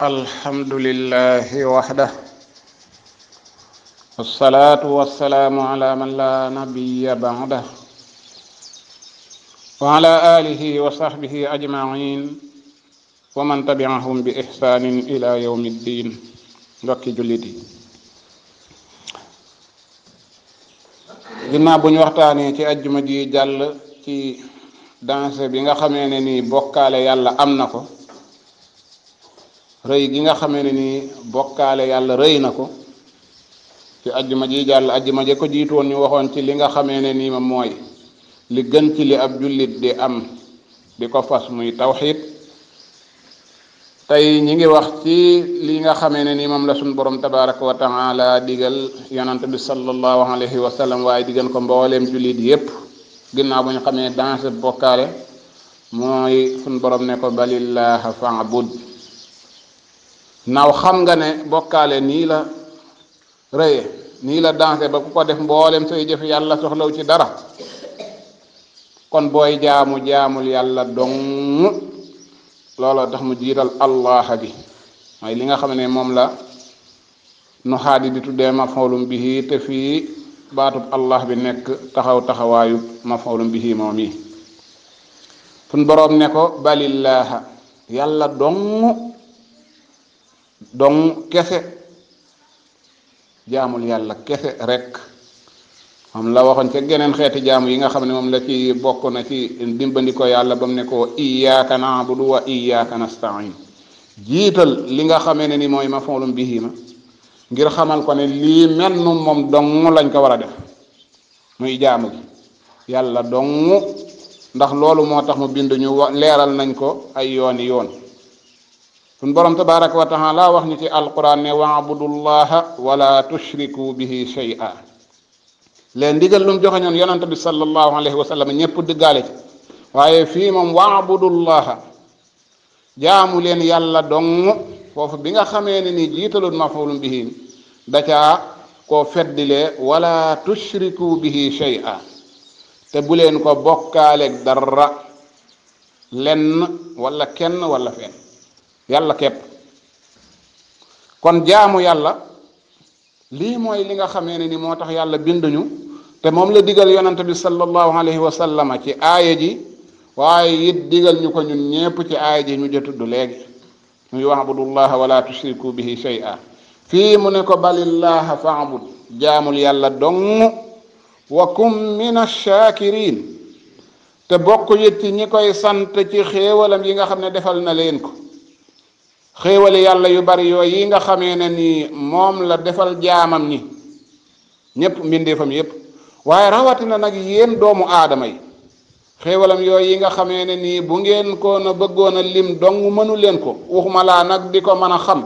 alhamdulillahi wahdah wassalatu wassalamu ala man la nabiyya ba'dah wa ala alihi wa sahbihi ajma'in wa man tabi'ahum bi ihsanin ila yawmiddin. Mbokki jullit yi, ginnaaw bu ñu waxtaanee ci ajjuma ji jàll ci danse bi nga xamee ne nii bokkaale yàlla am na ko, rëy gi nga xamee ne nii bokkaale yàlla rëy na ko, ci ajjuma ji jàll ajjuma ja ko jiitoon ñu waxoon ci li nga xamee ne nii ma mooy li gën ci li ab jullit di am di ko fas muy tawxiid. tey ñi ngi wax ci li nga xamee ne nii moom la suñu borom tabaraka wa taala digal yonante bi sallallahu alayhi wa sallam, waaye digal ko mbooleem jullit yépp ginnaaw bu ñu xamee danse bokkaale, mooy suñu borom ne ko balillaha fa'bud. naaw xam nga ne bokkaale nii la rëye, nii la danse ba ku ko def mboolem say jëf yàlla soxlaw ci dara, kon booy jaamul yàlla dong. looloo tax mu jiital allah bi, mooy li nga xam ne moom la nu xaadi di tuddee maf'ulun bihi, te fii baatub allah bi nekk taxawaayu maf'ulun bihi moom yi. suñ boroom ne ko balillaaha, yàlla dong kese, jaamul yàlla kese rek. moom la waxoon ca geneen xeeti jaamu yi nga xam ne moom la ci bokk na ci dimbali ko yàlla ba mu ne ko iyyaka na'budu wa iyyaka nasta'in. jiital li nga xamee ne ni mooy maf'ulun bihi ma ngir xamal ko ne lii mel nu moom dong lañ ko war a def, muy jaamu gi yàlla dong, ndax loolu moo tax mu bind ñu leeral nañ ko ay yooni yoon. suñ borom tabaraka wa taala wax ñu ci alquran ne wa'budullaha wala tushriku bihi shay'a. leen ndigal lu mu joxe ñoon yonante bi sallallahu alayhi wa sallam ñëpp dëggaale ci, waaye fii moom wa'budullaha, jaamu leen yàlla dong. foofu bi nga xamee ne ni jiitalul maf'ulun bihi da caa koo feddilee wala tushriku bihi shay'a, te bu leen ko bokkaaleeg dara, lenn wala kenn wala fenn, yàlla képp. kon jaamu yàlla lii mooy li nga xamee ne ni moo tax yàlla binduñu, te moom la digal yonante bi sallallahu alayhi wa sallam ci aaya ji, waaye it digal ñu ko ñun ñépp ci aaya ji ñu jëtudd léegi, muy wa'budullaha wala tushriku bihi shay'a. fii mu ne ko balillaha fa'bud, jaamul yàlla dong, wa kum mina shakirin, te bokk it ci ñi koy sant ci xéewalam yi nga xam ne defal na leen ko. xéewali yàlla yu bari yooyu yi nga xamee ne nii moom la defal jaamam ñi ñépp, mbindeefam yépp, waaye rawatina nag yéen doomu aadama yi. xéewalam yooyu yi nga xamee ne nii bu ngeen ko na bëggoon a lim dong mënu leen ko, waxuma laa nag di ko mën a xam,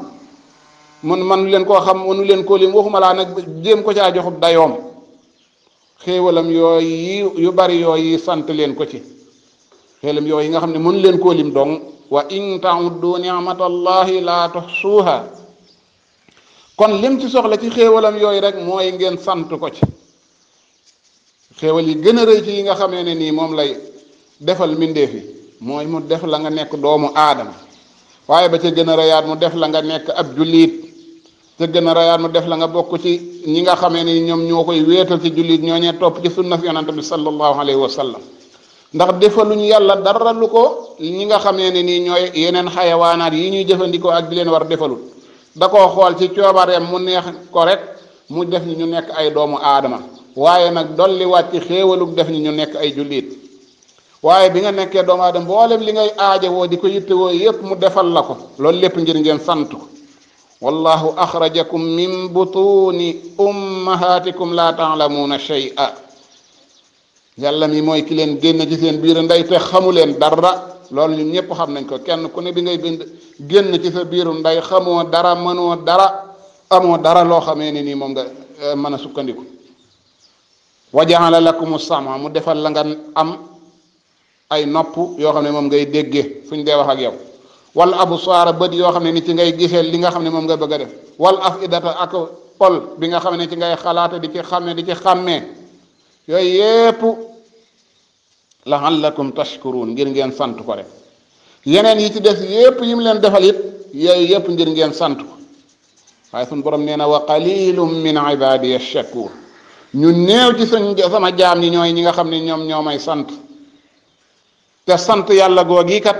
mënu leen koo xam, mënu leen koo lim, waxuma laa nag jéem ko caa joxub dayoom. xéewalam yooyu yu bari yooyu sant leen ko ci. xéewalam yooyu yi nga xam ne mënu leen koo lim dong, wa in ta'uddu ni'matallahi la tuhsuha. kon lim ci soxla ci xéewalam yooyu rek mooy ngeen sant ko ci. xéewal yi gën a rëy ci yi nga xamee ne nii moom lay defal mbindeef yi mooy mu def la nga nekk doomu aadama, waaye ba ca gën a rëyaat mu def la nga nekk ab jullit, ca gën a rëyaat mu def la nga bokk ci ñi nga xamee ne ñoom ñoo koy wéetal ci jullit, ñooñee topp ci sunna yonante bi sallallahu alayhi wa sallam. ndax defaluñu yàlla dara lu ko ñi nga xamee ne nii ñooy yeneen xayawaanaat yi ñuy jëfandikoo ak di leen war defalul. da koo xool ci coobareem mu neex ko rek mu def ñu nekk ay doomu aadama, waaye nag dolli wàcc xéewalug def ñu nekk ay jullit. waaye bi nga nekkee doomu aadama mboolem li ngay aajowoo di ko yittewoo yépp mu defal la ko, loolu lépp ngir ngeen sant ko. wallahu axrajakum min butuni ummahatikum la ta'lamuna shay'a. yàlla mi mooy ki leen génn ci seen biiru ndey te xamu leen dara. loolu ñun ñëpp xam nañ ko, kenn ku ne bi ngay bind génn ci sa biiru ndey xamoo dara, mënoo dara, amoo dara loo xamee ne nii moom nga mën a sukkandiku. wa ja'ala lakumu sama, mu defal la nga am ay nopp yoo xam ne moom ngay déggee fu ñu dee wax ak yow. wal absaara, bët yoo xam ne ni ci ngay gisee li nga xam ne moom nga bëgg a def. wal afidata, ak xol bi nga xam ne ci ngay xalaate di ci xàmmee di ci xàmmee. yooyu yépp la'allakum tashkurun, ngir ngeen sant ko rek. yeneen yi ci des yépp yi mu leen defal it yooyu yépp ngir ngeen sant ko waaye suñ borom nee na wa qalilum min ibadiya shakur ñu néew ci sama jaam ñi ñooy ñi nga xam ne ñoom ñoo may sant te sant yàlla googi kat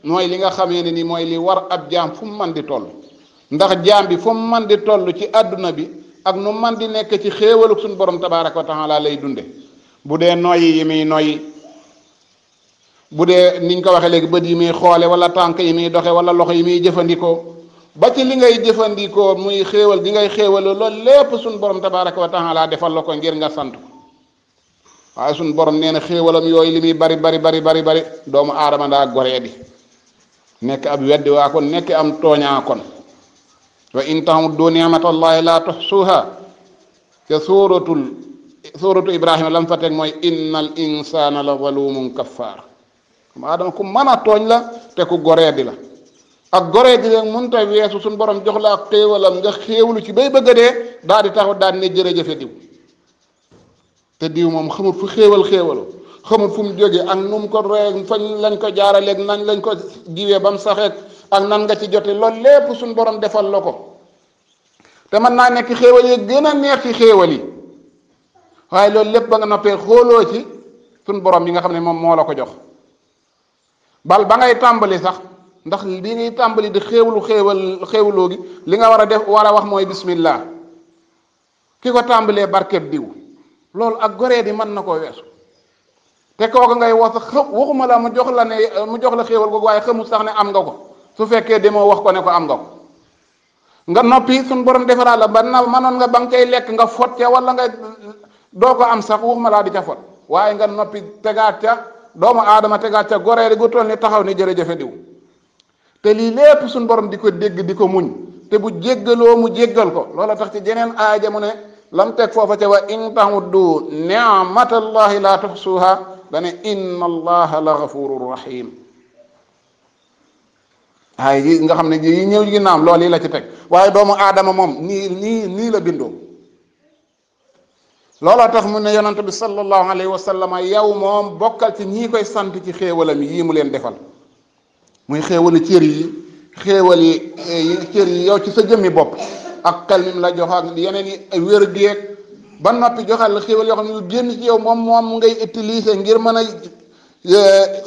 mooy li nga xamee ne ni mooy li war ab jaam fu mu man di toll ndax jaam bi fu mu man di toll ci àdduna bi ak nu man di nekk ci xéewalu suñ borom tabaraka wa taala lay dunde bu dee noyyi yi muy noyyi bu dee niñ ko waxee léegi bët yi muy xoole wala tànk yi muy doxe wala loxo yi muy jëfandikoo ba ci li ngay jëfandikoo muy xéewal gi ngay xéewaloo loolu lépp suñ borom tabaraka wa taala defal la ko ngir nga sant ko waaye suñ borom nee na xéewalam yooyu li muy bari bari doomu aadama daa goree di nekk ab weddi waa kon nekk am tooñaa kon wa in ta'uddu ni'matallahi la tuhsuha te suuratu Ibrahima lam fa teg mooy innal insana la zalumun kaffaar aadama ku mën a tooñ la te ku goree di la ak goree di leen mënta weesu suñ borom jox la ak xéewalam nga xéewlu ci bay bëgg a dee daal di taxaw daal ne jërëjëfe diw te diw moom xamut fu xéewalu xamut fu mu jóge ak nu mu ko ree fañ lañ ko jaaraleeg nañ lañ ko jiwee ba mu saxeeg ak nan nga ci jote loolu lépp suñ borom defal la ko te mën naa nekk xéewal yi gën a neex ci xéewal yi waaye loolu lépp ba nga noppee xooloo ci suñ borom yi nga xam ne moom moo la ko jox bal ba ngay tàmbali sax ndax li ngay tàmbali di xéewloo gi li nga war a wax mooy bismillah ki ko tàmbalee barkeb diw loolu ak goree di mën na koo weesu te kooku ngay wax waxuma la mu jox la xéewal googu waaye xamul sax ne am nga ko su fekkee demoo wax ko ne ko am nga ko nga noppi suñ borom defaraat la ba na mënoon nga ba nga cay lekk nga fot ca wala nga doo ko am sax waxuma laa di ca fot waaye nga noppi tegaat ca doomu aadama tegaat ca goree gu toll ni taxaw ni jërëjëfe diw te lii lépp suñ borom di ko dégg di ko muñ te bu jéggaloo mu jéggal ko loola tax ci jeneen aaja mu ne lam teg foofa ca wa in ta'uddu ni'matallahi la tuhsuha dane inna allaha la ghafurur rahim waaye yi nga xam ne yi ñëw gi naam loolu yi la ci teg waaye doomu aadama moom nii la bindoo looloo tax mu ne yonante bi sallallahu alayhi wa sallam yow moom bokkal ci ñii koy sant ci xéewalam yii mu leen defal muy xéewali cër yi xéewali cër yi yow ci sa jëmmi bopp ak xel mi la jox ak yeneen yi wér géeg ba noppi joxal la xéewal yoo xam ne yu génn ci yow moom ngay utiliser ngir mën a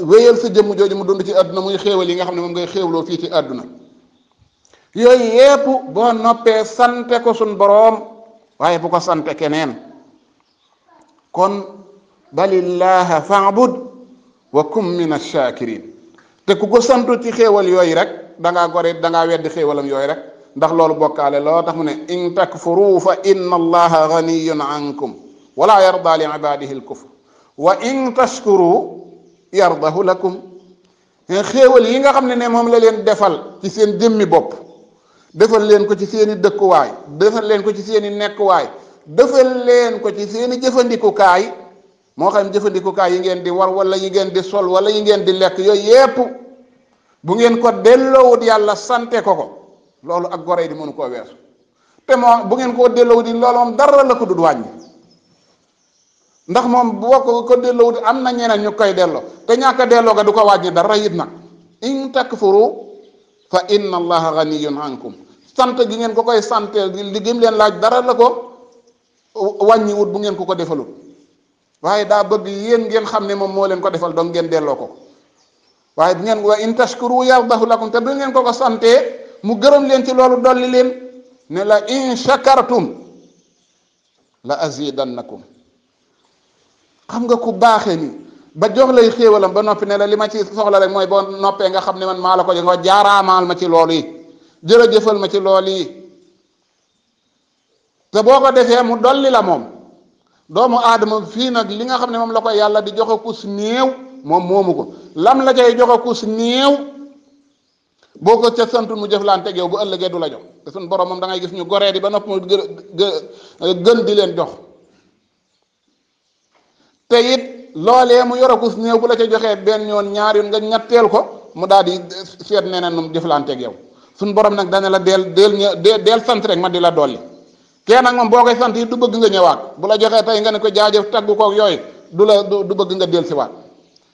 wéyal sa jëmm jooju mu dund ci àdduna muy xéewal yi nga xam ne moom ngay xéewloo fii ci àdduna yooyu yépp boo noppee sante ko suñ boroom waaye bu ko sante keneen kon balillaha fa'bud wa kum min ash-shakirin te ku ko santu ci xéewal yooyu rek dangaa gore dangaa weddi xéewalam yooyu rek ndax loolu bokkaale loo tax mu ne in takfuru fa inna allaha ganiyun ankum wala yarda li ibadihi al-kufr wa in tashkuru yardahu lakum xéewal yi nga xam ne moom la leen defal ci seen jëmmi bopp defal leen ko ci seeni dëkkuwaay defal leen ko ci seeni nekkuwaay defal leen ko ci seeni jëfandikukaay moo xam jëfandikukaay yi ngeen di war wala yi ngeen di sol wala yi ngeen di lekk yooyu yépp bu ngeen ko delloowut yàlla sante ko loolu ak gorey di mënu koo weesu te moo bu ngeen koo delloowut yi loolu moom dara la ko dul wàññi ndax moom boo ko delloowut am na ñeneen ñu koy delloo te ñàkk a delloo ga du ko wàññi dara it nag in takfuru fa inna allaha ganiyun ankum sant gi ngeen ko koy sante li gëm leen laaj dara la ko wàññiwut bu ngeen ko defalut waaye daa bëgg yéen ngeen xam ne moom moo leen ko defal donc ngeen delloo ko waaye bu ngeen wa in tashkuru yardahu lakum te bu ngeen ko santee mu gërëm leen ci loolu dolli leen ne la in shakartum la azidannakum xam nga ku baaxee ni ba jox lay xéewalam ba noppi ne la li ma ci soxla rek mooy boo noppee nga xam ne man maa la ko jox nga jaaraamaal ma ci loolu yi jërëjëfal ma ci loolu yi te boo ko defee mu dolli la moom doomu aadama fii nag li nga xam ne moom la ko yàlla di joxe kus néew moom moomu ko lam la cay joxe kus néew boo ko ca santu mu jëflanteeg yow bu ëllëgee du la jox te suñ borom moom da ngay gis ñu goree di ba nopp mu gën di leen jox te it loolee mu yor kus néew bu la ca joxee benn yoon ñaar yoon nga ñetteel ko mu daal di seet neneen nu mu jëflanteeg yow suñ borom nag dana la del sant rek ma di la dolli kee nag moom boo koy sant yi du bëgg nga ñëwaat bu la joxee tey nga ne ko jaajëf taggu koog yooyu du bëgg nga del siwaat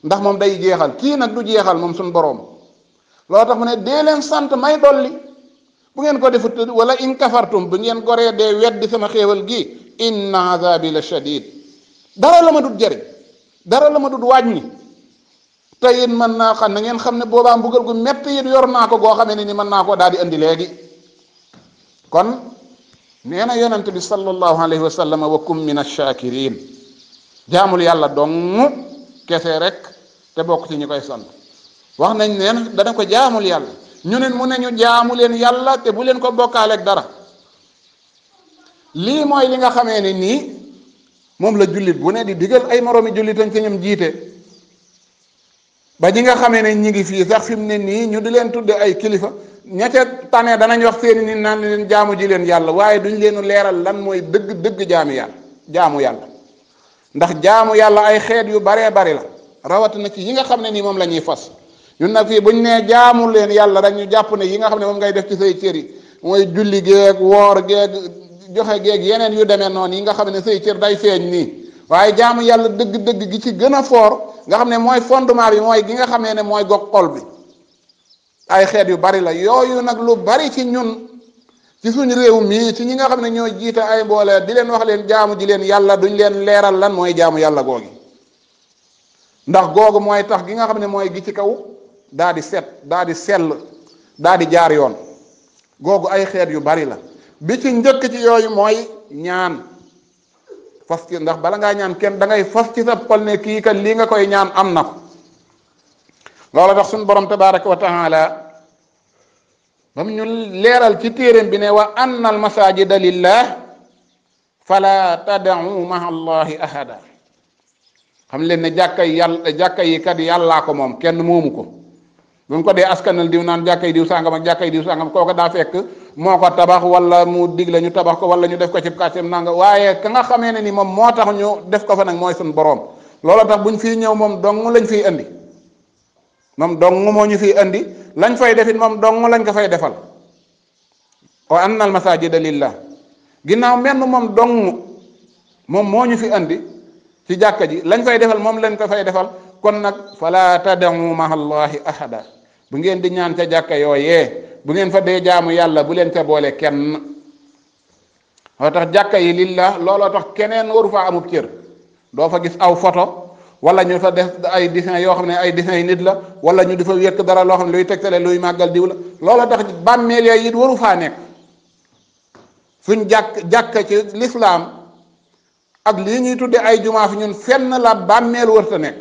ndax moom day jeexal kii nag du jeexal moom suñ boroom loo tax mu ne dee leen sant may dolli bu ngeen ko defut wala in kafartum bu ngeen goree dee weddi sama xéewal gi inna azabi la shadid dara la ma dut jëriñ dara la ma dut wàññi te yéen mën naa xam na ngeen xam ne boobaa mbugal gu metti yéen yor naa ko goo xamee ne ni mën naa koo daal di andi léegi kon nee na yonent bi sallallahu alayhi wa sallam wa kum min ash-shakirin jaamul yàlla dong kese rek te bokk ci ñi koy sant wax nañ neen dana ko jaamul yàlla ñu ne mu ne ñu jaamu leen yàlla te bu leen ko bokkaaleeg dara lii mooy li nga xamee ne nii moom la jullit bu ne di digal ay moroomi jullitam ci ñoom jiite ba ñi nga xamee ne ñi ngi fii sax fi mu ne nii ñu di leen tudde ay kilifa ña ca tane danañ wax seeni nit naan leen jaamu ji leen yàlla waaye duñ leenu leeral lan mooy dëgg jaamu yàlla ndax jaamu yàlla ay xeet yu baree bari la rawatina ci yi nga xam ne nii moom la ñuy fas ñun nag fii buñ nee jaamu leen yàlla rek ñu jàpp ne yi nga xam ne moom ngay def ci say cër yi mooy julli geeg woor geeg joxe geeg yeneen yu demee noonu yi nga xam ne say cër day feeñ nii waaye jaamu yàlla dëgg-dëgg gi ci gën a foor nga xam ne mooy fondement bi mooy gi nga xamee ne mooy gog xol bi ay xeet yu bari la yooyu nag lu bari ci ñun ci suñu réew mii ci ñi nga xam ne ñoo jiite ay mboole di leen wax leen jaamu ji leen yàlla duñ leen leeral lan mooy jaamu yàlla googi ndax googu mooy tax gi nga xam ne mooy gi ci kaw daa di set daa di sell daa di jaar yoon googu ay xeet yu bari la bi ci njëkk ci yooyu mooy ñaan fas ci ndax bala ngaa ñaan kenn da ngay fas ci sa xol ne kii kat lii nga koy ñaan am na ko loolu tax suñu borom tabaraka wa taala bam ñu leeral ci téeréem bi ne wa anna al masajida lillah fala tad'u ma'a allahi ahada xam leen ne jàkka yi kat yàllaa ko moom kenn moomu ko buñ ko dee askanal diw naan jàkkay diw sàngam ak jàkkay diw sàngam kooku daa fekk moo ko tabax wala mu digle ñu tabax ko wala ñu def ko ci kàtteem nanga waaye ka nga xamee ne ni moom moo tax ñu def ko fa nag mooy suñ boroom loolu tax buñ fii ñëw moom dong lañ fiy andi moom dong moo ñu fiy andi lañ fay defit moom dong lañ ko fay defal wa anna al masajida lillah ginnaaw menn moom dong moom moo ñu fi andi ci jàkka ji lañ fay defal moom lañ ko fay defal kon nag fala tad'u ma'a allahi ahada bu ngeen di ñaan ca jàkka yooyee bu ngeen fa dee jaamu yàlla bu leen ca boole kenn loo tax jàkka yi lillah looloo tax keneen waru faa amub cër doo fa gis aw photo wala ñu fa def ay dessin yoo xam ne ay dessin yi nit la wala ñu di fa wékk dara loo xam ne luy tegtale luy màggal diw la looloo tax bàmmeel yooyu it waru faa nekk suñ jàkka ci lislaam ak lii ñuy tudde ay jumaa fi ñun fenn la bàmmeel wërta nekk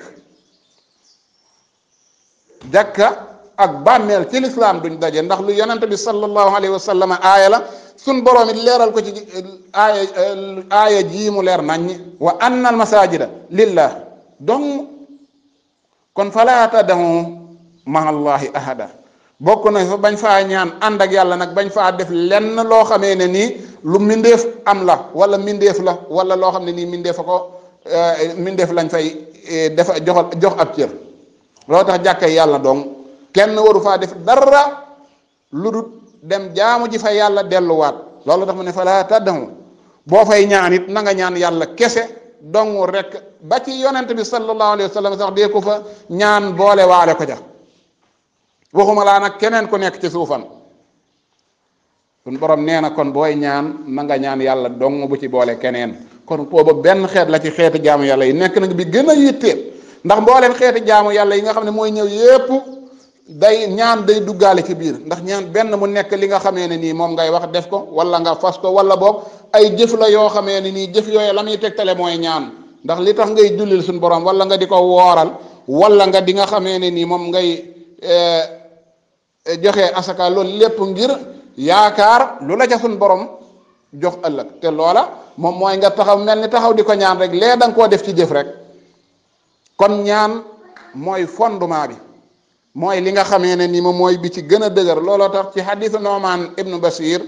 jàkka ak bàmmeel ci lislaam duñ daje ndax lu yonent bi sallallahu alayhi wa sallam aaya la suñ boroom it leeral ko ci aaya jii mu leer naññi wa anna al masajida lillah donc kon fala tad'u ma'a allahi ahada bokk na fa bañ faa ñaan ànd ak yàlla nag bañ faa def lenn loo xamee ne nii lu mindeef am la wala mindeef la wala loo xam ne nii mindeef a ko mindeef lañ fay defa jox ab cër loo tax jàkkay yàlla dong kenn waru faa def dara lu dul dem jaamu ji fa yàlla delluwaat loolu tax mu ne fala tad'u boo fay ñaan it na nga ñaan yàlla kese dong rek ba ci yonent bi sallallahu alayhi wa sallam sax dee ko fa ñaan boole waale ko ja waxuma laa nag keneen ku nekk ci suufam suñ borom nee na kon booy ñaan na nga ñaan yàlla dong bu ci boole keneen kon booba benn xeet la ci xeeti jaamu yàlla yi nekk nag bi gën a yitteel ndax mbooleem xeeti jaamu yàlla yi nga xam ne mooy ñëw yépp day ñaan day duggaale ci biir ndax ñaan benn mu nekk li nga xamee ne nii moom ngay wax def ko wala nga fas ko wala boog ay jëf la yoo xamee ne nii jëf yooyu la muy tegtale mooy ñaan ndax li tax ngay jullil suñ borom wala nga di ko wooral wala nga di nga xamee ne nii moom ngay joxe asaka loolu lépp ngir yaakaar lu la ca suñ borom jox ëllëg te loola moom mooy nga taxaw mel ni taxaw di ko ñaan rek lee da nga koo def ci jëf rek kon ñaan mooy fondement bi mooy li nga xamee ne ni moom mooy bi ci gën a dëgër looloo tax ci xadiisu Nu'man ibnu Bashir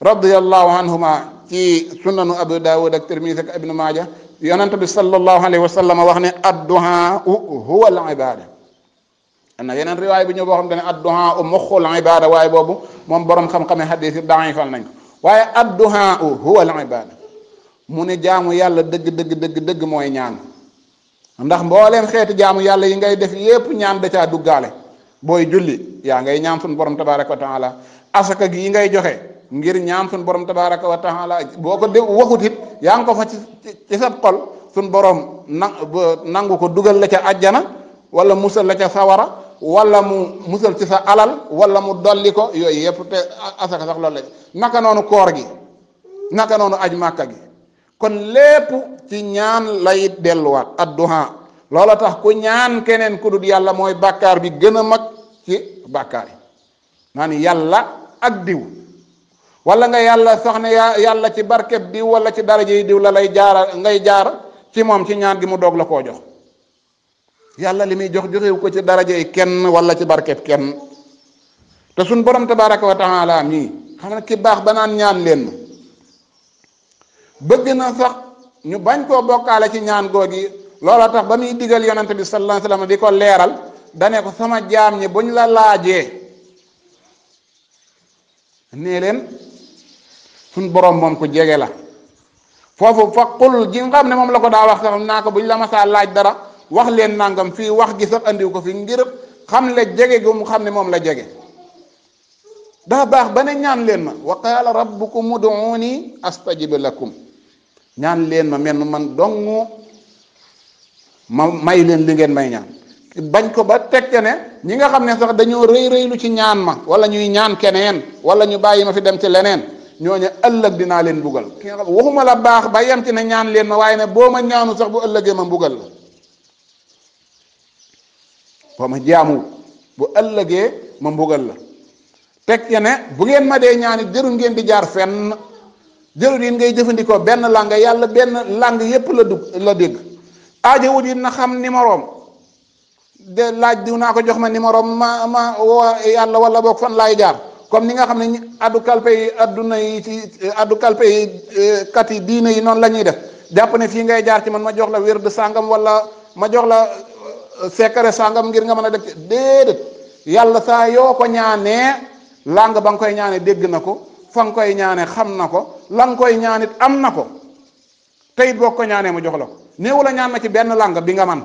radiyallahu anhuma ci sunanu Abu Dawud ak Tirmisi ak ibnu Maaja yonent bi sallallahu alayhi wa sallam wax ne ad-du'a huwa al-ibada am na yeneen riwaay bi ñu boo xam ne ad-du'a muxul ibada waaye boobu moom borom xam-xame xadiis yi da'ifal nañ ko waaye ad-du'a huwa al-ibada mu ne jaamu yàlla dëgg mooy ñaan ndax mbooleem xeeti jaamu yàlla yi ngay def yépp ñaan da caa duggaale booy julli yaa ngay ñaan suñu borom tabaraka wa taala asaka gi ngay joxe ngir ñaan suñu borom tabaraka wa taala boo ko waxut it yaa ngi ko fa ci sa xol suñu borom nangu ko dugal la ca àjjana wala musal la ca sawara wala mu musal ci sa alal wala mu dolli ko yooyu yëpp te asaka sax loolu la naka noonu koor gi naka noonu aj màkka gi kon lépp ci ñaan lay delluwaat adduha loola tax ku ñaan keneen ku dul yàlla mooy bàkkaar bi gën a mag ci bàkkaar yi maa ni yàlla ak diw wala nga yàlla sax ne yàlla ci barkeb diw wala ci daraja yi diw la lay jaara ngay jaar ci moom ci ñaan gi mu doog la koo jox yàlla li muy joxewu ko ci daraja yi kenn wala ci barkeb kenn te suñ borom tabaraka wa taala mii xam ne ki baax ba naan ñaan leen ma bëgg na sax ñu bañ koo bokkaale ci ñaan googi loola tax ba muy digal yonente bi sallallahu alayhi wasallam di ko leeral dane ko sama jaam ñi buñ la laajee nee leen suñ borom moom ku jege la foofu fa qul ji nga xam ne moom la ko daa wax sax naa ko buñ la masaa laaj dara wax leen nangam fii wax gi sax andiw ko fi ngir xam le jege gu mu xam ne moom la jege daa baax ba ne ñaan leen ma wa qaala rabbukum ud'uuni astajib lakum ñaan leen ma menn man dong ma may leen li ngeen may ñaan bañ ko ba tekke ne ñi nga xam ne sax dañoo rëy ci ñaan ma wala ñuy ñaan keneen wala ñu bàyyi ma fi dem ci leneen ñooñu ëllëg dinaa leen mbugal ki nga xam waxuma la baax ba yem ci ne ñaan leen ma waaye ne boo ma ñaanu sax bu ëllëgee ma mbugal la boo ma jaamu bu ëllëgee ma mbugal la teg ci ne bu ngeen ma dee ñaani jërul ngeen di jaar fenn jërul yi ngay jëfandikoo benn lang yàlla benn lang yépp la dégg aajo wut yi na xam numéroom de laaj diw naa ko jox ma numéroom ma woo yàlla wala boog fan laay jaar comme ni nga xam ne addu kalpe yi adduna yi ci addu kalpe yi kat yi diine yi noonu la ñuy def jàpp ne fii ngay jaar ci man ma jox la wér de sàngam wala ma jox la secret sàngam ngir nga mën a def ci déedéet yàlla saa yoo ko ñaanee lang ba nga koy ñaane dégg na ko fa nga koy ñaane xam na ko la nga koy ñaanit am na ko teyit boo ko ñaanee mu jox la ko néewu la ñaan ma ci benn lang bi nga man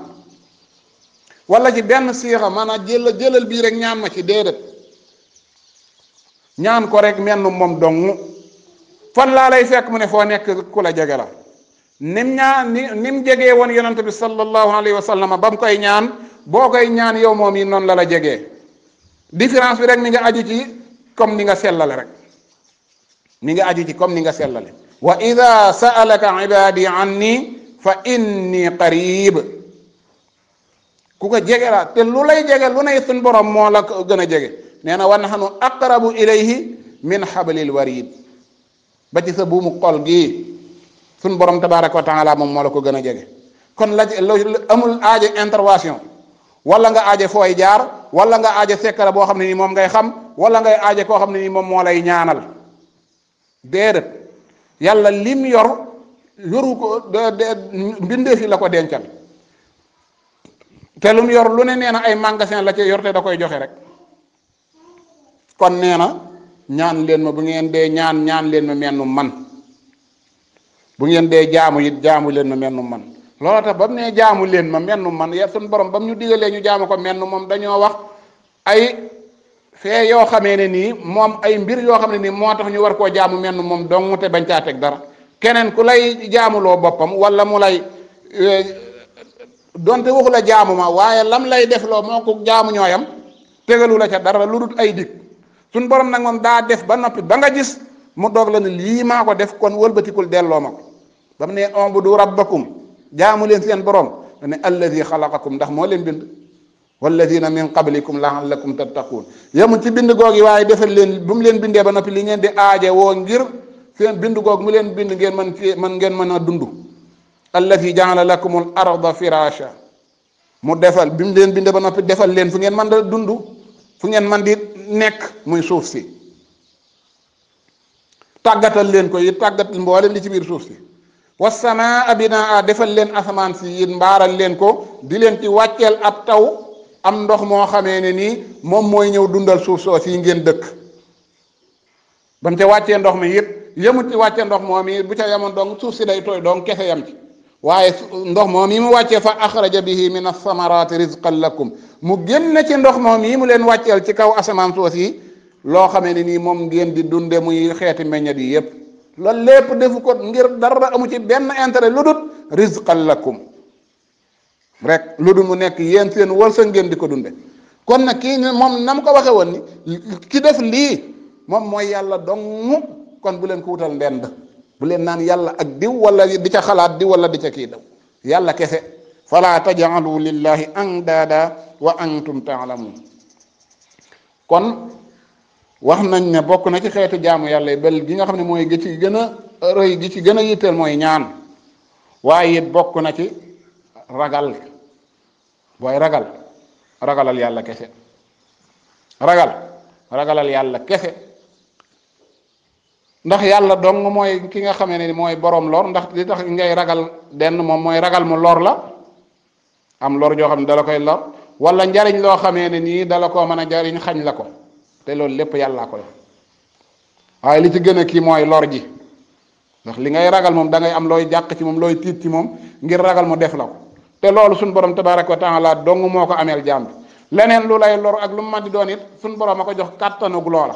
wala ci benn siixa maanaam jëlal bii rek ñaan ma ci déedéet ñaan ko rek menn moom dong fan laa lay fekk mu ne foo nekk ku la jege la nim jegee woon yonent bi sallallahu alayhi wa sallam ba mu koy ñaan boo koy ñaan yow moom yi noonu la jegee différence bi rek mi nga aju ci comme ni nga sellale rek mi nga aju ci comme ni nga sellale wa ida sa'alaka ibadi anni fa inni qarib ku ko jege la te lu lay jege lu ne suñ borom moo la ko gën a jege nee na wa nahnu aqrabu ilayhi min hablil warid ba ci sa buumu xol gii suñ borom tabaraka wa taala moom moo la ko gën a jege kon la amul aaje intervention wala nga aaje fooy jaar wala nga aaje sekkara boo xam ne nii moom ngay xam wala ngay aaje koo xam ne nii moom moo lay ñaanal déedéet yàlla lim yor yoru ko mbindeef yi la ko dencal te lu mu yor lu ne nee na ay magasin la ci yor te da koy joxe rek kon nee na ñaan leen ma bu ngeen dee ñaan leen ma mennu man bu ngeen dee jaamu it jaamu leen ma mennu man loolu tax ba mu nee jaamu leen ma mennu man ya suñ borom ba mu ñu digalee ñu jaamu ko mennu moom dañoo wax ay fee yoo xamee ne nii moom ay mbir yoo xam ne nii moo tax ñu war koo jaamu mennu moom dong te bañ caa teg dara keneen ku lay jaamuloo boppam wala mu lay donte waxu la jaamu ma waaye lam lay def loo moo ko jaamu ñooyam tegalu la ca dara lu dul ay dig suñ borom nag moom daa def ba noppi ba nga gis mu doog la ne lii maa ko def kon wëlbatikul delloo ma ko ba mu ne u'budu rabbakum jaamu leen seen borom ne alladi xalaqakum ndax moo leen bind walladina min qablikum la'allakum tattaqun yemul ci bind googi waaye defal leen bu mu leen bindee ba noppi li ngeen di aaje woo ngir seen bind goog mu leen bind ngeen mën a dund alladi ja'ala lakumul arda firasha mu defal bi mu leen bindee ba noppi defal leen fu ngeen mën a dund fu ngeen mën di nekk muy suuf si tàggatal leen ko it tàggat mboolem li ci biir suuf si wasamaa binaa defal leen asamaan si it mbaaral leen ko di leen ci wàcceel ab taw am ndox moo xamee ne nii moom mooy ñëw dundal suuf soo si ngeen dëkk bam ca wàccee ndox mi it yemut ci wàccee ndox moom it bu ca yemoon dong suuf si day tooy dong kese yam ci waaye ndox moom yi mu wàccee fa axraja bihi min as-samarati rizqan lakum mu génn ci ndox moom yi mu leen wàcceel ci kaw asamaan suuf yi loo xamee ne nii moom ngeen di dunde muy xeeti meññat yi yépp loolu lépp defu ko ngir dara amu ci benn intérêt lu dul rizqan lakum rek lu dul mu nekk yéen seen wërsëg ngeen di ko dunde kon nag kii moom na mu ko waxe woon ni ki def lii moom mooy yàlla dong kon bu leen ko wutal ndend bu leen naan yàlla ak diw wala di ca xalaat diw wala di ca kii daw yàlla kese fala taj'alu lillahi andada wa antum ta'lamun kon wax nañ ne bokk na ci xeetu jaamu yàlla yi bel gi nga xam ne mooy gi ci gën a rëy gi ci gën a yitteel mooy ñaan waaye it bokk na ci ragal booy ragalal yàlla kese ragalal yàlla kese ndax yàlla dong mooy ki nga xamee ne ni mooy borom lor ndax li tax ngay ragal denn moom mooy ragal mu lor la am lor joo xam ne dala koy lor wala njariñ loo xamee ne nii dala koo mën a jariñ xañ la ko te loolu lépp yàllaa ko def waaye li ci gën a kii mooy lor ji ndax li ngay ragal moom da ngay am looy jàq ci moom looy tiit ci moom ngir ragal mu def la ko te loolu suñ borom tabaraka wa taala dong moo ko ameel jaam bi leneen lu lay lor ak lu mu mën di doon it suñ borom a ko jox kàttanug loola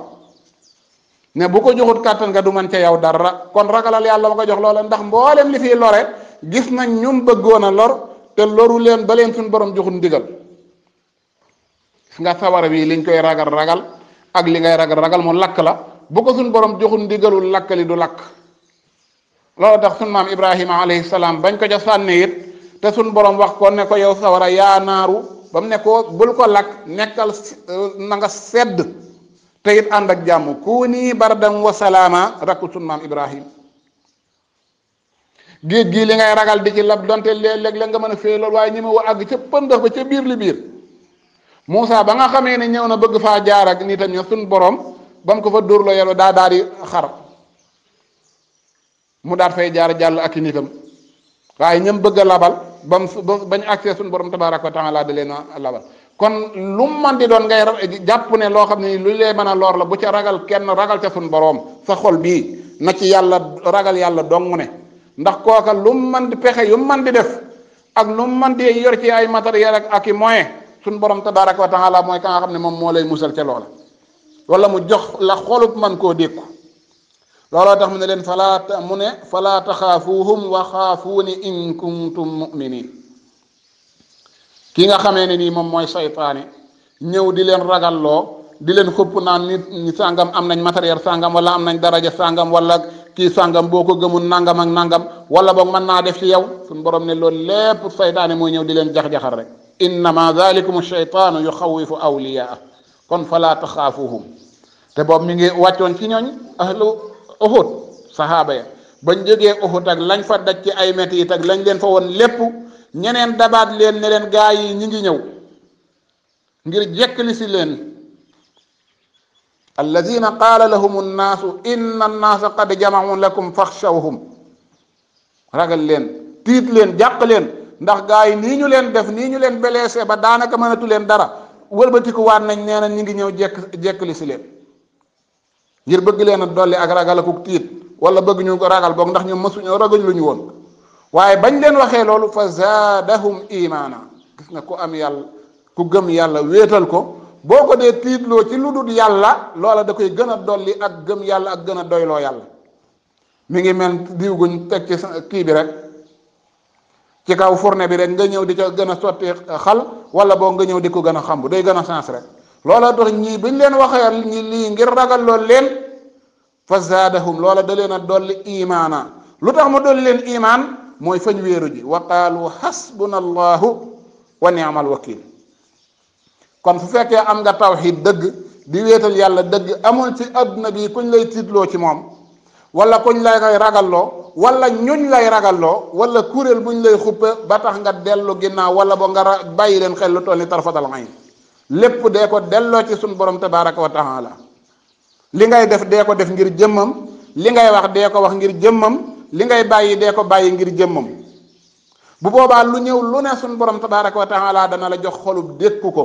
ne bu ko joxut kàttan nga du mën ca yow dara kon ragalal yàlla ma ko jox loola ndax mboolem li fiy lore gis nañ ñun bëggoon a lor te loru leen ba leen suñ borom joxut ndigal nga sawara bi liñ koy ragal ak li ngay ragal mu lakk la bu ko suñ borom joxut ndigalul lakkali du lakk loolu tax suñ maam Ibrahima alayhi salaam bañ ko ca sànni it te suñ borom wax ko ne ko yow sawara yaa naaru ba mu ne ko bul ko lakk nekkal na nga sedd te it ànd ak jàmm kuuni bardan wa salaama rakku sun maam Ibrahim géej gii li ngay ragal di ci lab donte léeg-léeg la nga mën a fee loolu waaye ñi ma wa àgg ca pëndax ba ca biir li biir Moussa ba nga xamee ne ñëw na bëgg faa jaar ak nitam ña suñ borom ba mu ko fa dóorloo yàlla daal di xar mu daat fay jaar jàll ak i nitam waaye ñam bëgg a labal ba mu bañ accès suñ borom tabaraka wa taala da leen a labal kon lu man di doon ngay jàpp ne loo xam ne lu lay mën a lor la bu ca ragal kenn ragal ca suñ boroom sa xol bii na ci yàlla ragal yàlla dong ne ndax kooka lu man di pexe yu man di def ak lu man di yor ci ay matériel ak i moyen suñ borom tabaraka wa taala mooy ka nga xam ne moom moo lay musal ca loola wala mu jox la xolub man koo dékku looloo tax mu ne leen falaa taxaafuuhum wa xaafuuni in kuntum muminin ki nga xamee ne nii moom mooy saytaane ñëw di leen ragalloo di leen xëpp naan nit ñi sàngam am nañ matériel sàngam wala am nañ daraja sàngam wala kii sàngam boo ko gëmul nangam ak nangam wala boog mën naa def ci yow suñu borom ne loolu lépp saytaane mooy ñëw di leen jax-jaxal rek innama dalikum shaytaanu yuxawifu awliyaa kon falaa taxaafuhum te boobu mi ngi wàccoon ci ñooñ ahlu Uhud sahaaba ya bañ jógee Uhud ak lañ fa daj ci ay metit ak lañ leen fa woon lépp ñeneen dabaat leen ne leen gaa yi ñi ngi ñëw ngir jekkali si leen alladina qaala lahum annaasu inna annaasa qad jama'u lakum faxshawhum ragal leen tiit leen jàq leen ndax gaa yi nii ñu leen def nii ñu leen blessé ba daanaka mënatu leen dara wëlbatiku waat nañ nee na ñi ngi ñëw jekkali si leen ngir bëgg leen a dolli ak ragal akuk tiit wala bëgg ñu ko ragal boog ndax ñu mësuñoo ragal lu ñu woon waaye bañ leen waxee loolu fa zaadahum imaana gis nga ku am yàlla ku gëm yàlla wéetal ko boo ko dee tiitloo ci lu dul yàlla loola da koy gën a dolli ak gëm yàlla ak gën a doyloo yàlla mi ngi mel diw guñ teg ci kii bi rek ci kaw fourne bi rek nga ñëw di ca gën a sotti xal wala boo nga ñëw di ko gën a xambu day gën a sens rek loola tax ñii biñ leen waxee ñi lii ngir ragal lool leen fa zaadahum loola da leen a dolli imaana lu tax ma dolli leen imaan mooy fañ wéeru ji wa qaalu xasbuna allahu wa ni'mal wakil kon su fekkee am nga tawxiid dëgg di wéetal yàlla dëgg amul ci adduna bi kuñ lay tiitloo ci moom wala kuñ lay koy ragalloo wala ñuñ lay ragalloo wala kuréel buñ lay xuppe ba tax nga dellu ginnaaw wala bo nga bàyyi leen xel lu toll ni tarfatal ayn lépp dee ko delloo ci suñ borom tabaraka wa taala li ngay def dee ko def ngir jëmmam li ngay wax dee ko wax ngir jëmmam li ngay bàyyi dee ko bàyyi ngir jëmmam bu boobaa lu ñëw lu ne suñ borom tabaraka wa taala dana la jox xolub dékku ko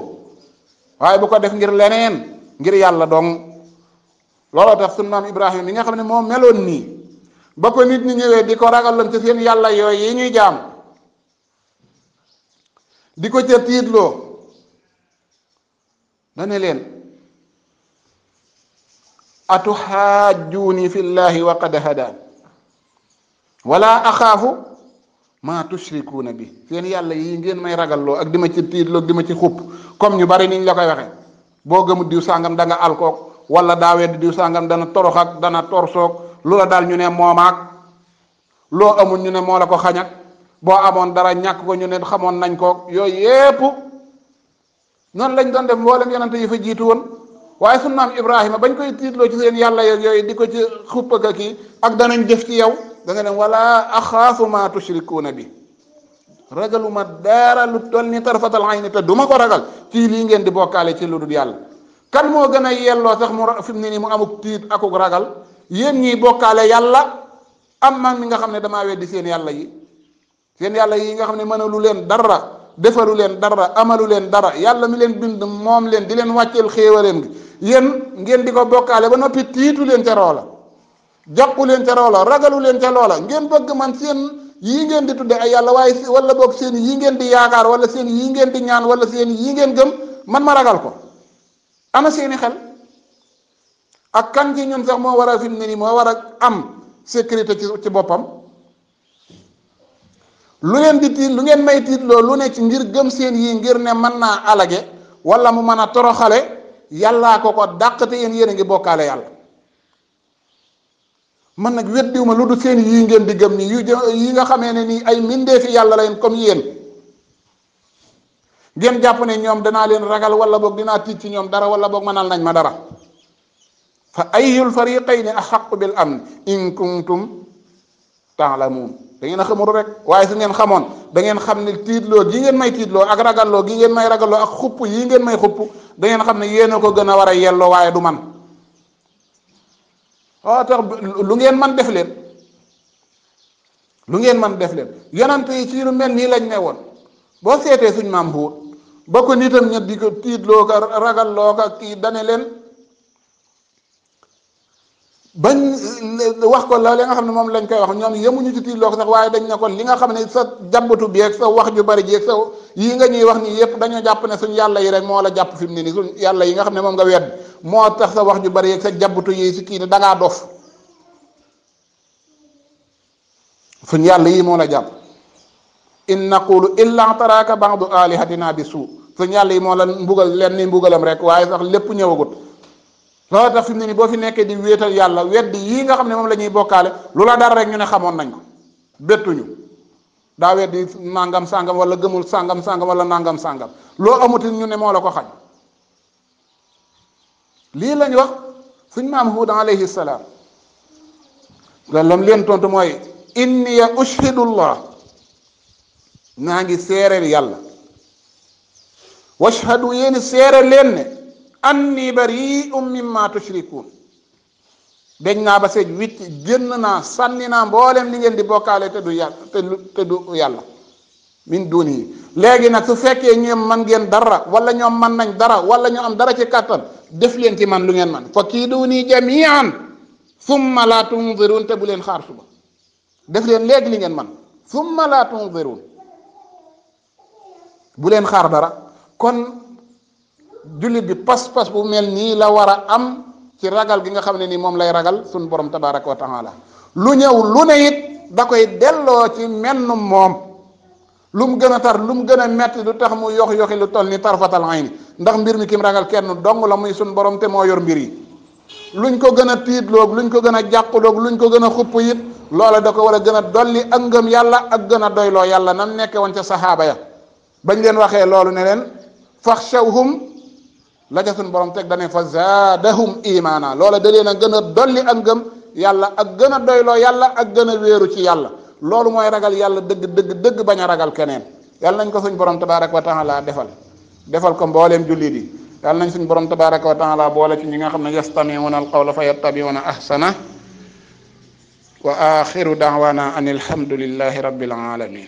waaye bu ko def ngir leneen ngir yàlla dong looloo tax suñ maam Ibrahima mi nga xam ne moo meloon nii ba ko nit ñi ñëwee di ko ragaloon ci seen yàlla yooyu yi ñuy jaam di ko ca tiitloo dane leen atuxaajjuuni fi llahi wa qad hadaan wala axaafu maa tushrikuuna bi seen yàlla yi ngeen may ragalloo ak di ma ci tiitloo di ma ci xupp comme ñu bari niñ la koy waxe boo gëmut diw sàngam da nga alkoog wala daa wedd diw sàngam dana torox ak dana torsoog lu la daal ñu ne moomaak loo amul ñu ne moo la ko xañak boo amoon dara ñàkk ko ñu ne xamoon nañ ko yooyu yépp noonu lañ doon def mboolem yonente yi fa jiitu woon waaye sunu maam Ibrahima bañ koy tiitloo ci seen yàlla yooyu di ko ci xuppaka kii ak danañ jëf ci yow da nga dem wala axaafu ma tushrikuuna bi ragaluma dara lu toll ni tarfatal ayni te duma ko ragal ci lii ngeen di bokkaale ci lu dul yàlla kan moo gën a yelloo sax mu fi mu ne nii mu amuk tiit akuk ragal yéen ñiy bokkaale yàlla am man mi nga xam ne damaa weddi seen yàlla yi nga xam ne mënalu leen dara defalu leen dara amalu leen dara yàlla mi leen bind moom leen di leen wàcceel xéewaleen gi yéen ngeen di ko bokkaale ba noppi tiitu leen ca loola jàqu leen ca loola ragalu leen ca loola ngeen bëgg man seen yii ngeen di tudde ay yàlla waaye wala boog seen yii ngeen di yaakaar wala seen yii ngeen di ñaan wala seen yii ngeen gëm man ma ragal ko ana seeni xel ak kan ci ñun sax moo war a fi mu ne nii moo war a am sécurité ci boppam lu ngeen di tiit lu ngeen may tiit loolu lu ne ci ngir gëm seen yii ngir ne mën naa alage wala mu mën a toroxale yàllaa ko dàqate yéen a ngi bokkaale yàlla man nag weddiwuma lu du seen yii ngeen di gëm nii yi nga xamee ne nii ay mbindeefi yàlla leen comme yéen ngeen jàpp ne ñoom danaa leen ragal wala boog dinaa tiit ci ñoom dara wala boog mënal nañ ma dara fa ayyul fariqayni axaqu bil amn in kuntum taalamuun da ngeen a xamul rek waaye su ngeen xamoon da ngeen xam ne tiitloo gi ngeen may tiitloo ak ragalloo gi ngeen may ragalloo ak xupp yi ngeen may xupp da ngeen xam ne yéen a ko gën a war a yelloo waaye du man waaw tax lu ngeen man def leen yonent yi ci lu mel nii lañ ne woon boo seetee suñ maam Huud ba ko nitam ñet di ko tiitloo ko ragalloo ko kii dane leen bañ wax ko la li nga xam ne moom lañ koy wax ñoom yemuñu ci tiitloo ko sax waaye dañ ne ko li nga xam ne sa jàmbatu bi ak sa wax ju bari ji ak sa yii nga ñuy wax nii yépp dañoo jàpp ne suñ yàlla yi rek moo la jàpp fi mu ne nii suñ yàlla yi nga xam ne moom nga wedd moo tax sa wax ju bari ak sa jàmbatu yi si kii ne dangaa dof suñ yàlla yi moo la jàpp in naqulu illa taraka ba'du alihatina bi suu suñ yàlla yi moo la mbugal leen ni mbugalam rek waaye sax lépp ñëwagut loolu tax fi mu ne nii boo fi nekkee di wéetal yàlla weddi yii nga xam ne moom la ñuy bokkaale lu la dara rek ñu ne xamoon nañ ko bettuñu daa weddi nangam sàngam wala gëmul sàngam wala nangam sàngam loo amuti ñu ne moo la ko xañ lii lañ wax suñ maam Huud alayhi salaam lam leen tontu mooy inniya ushhidullah naa ngi seereel yàlla washhadu yéeni seere leen ne anni bari'un mimma tushrikun dañ naa ba seej wicc génn naa sànni naa mboolem li ngeen di bokkaale te du yàlla te du yàlla min duni yi léegi nag su fekkee ñoom man ngeen dara wala ñoom man nañ dara wala ñu am dara ci kàttan def leen ci man lu ngeen man fa kiiduni jami'an summa la tunzirun te bu leen xaar suba def leen léegi li ngeen man summa la tunzirun bu leen xaar dara kon jullit bi pas-pas bu mel nii la war a am ci ragal gi nga xam ne ni moom lay ragal suñ borom tabaraka wa taala lu ñëw lu ne it da koy delloo ci menn moom lu mu gën a tar lu mu gën a metti lu tax mu yoxi lu toll ni tarfatal ayni ndax mbir mi kim ragal kenn dong la muy suñ borom te moo yor mbir yi luñ ko gën a tiitloog luñ ko gën a jàquloog luñ ko gën a xupp it loola da ko war a gën a dolli ak ngëm yàlla ak gën a doyloo yàlla nam nekke woon ca saxaaba ya bañ leen waxee loolu ne leen faxshawhum la ca suñ borom teg dane fa zaadahum imaana loola da leen a gën a dolli ak ngëm yàlla ak gën a doyloo yàlla ak gën a wéeru ci yàlla loolu mooy ragal yàlla dëgg bañ a ragal keneen yàlla nañ ko suñ borom tabaraka wa taala defal ko mbooleem jullit yi yàlla nañ suñ borom tabaraka wa taala boole ci ñi nga xam ne yastami'una alqawla fa yattabi'una ahsana wa axiru da'wana an alhamdulillahi rabbil alamin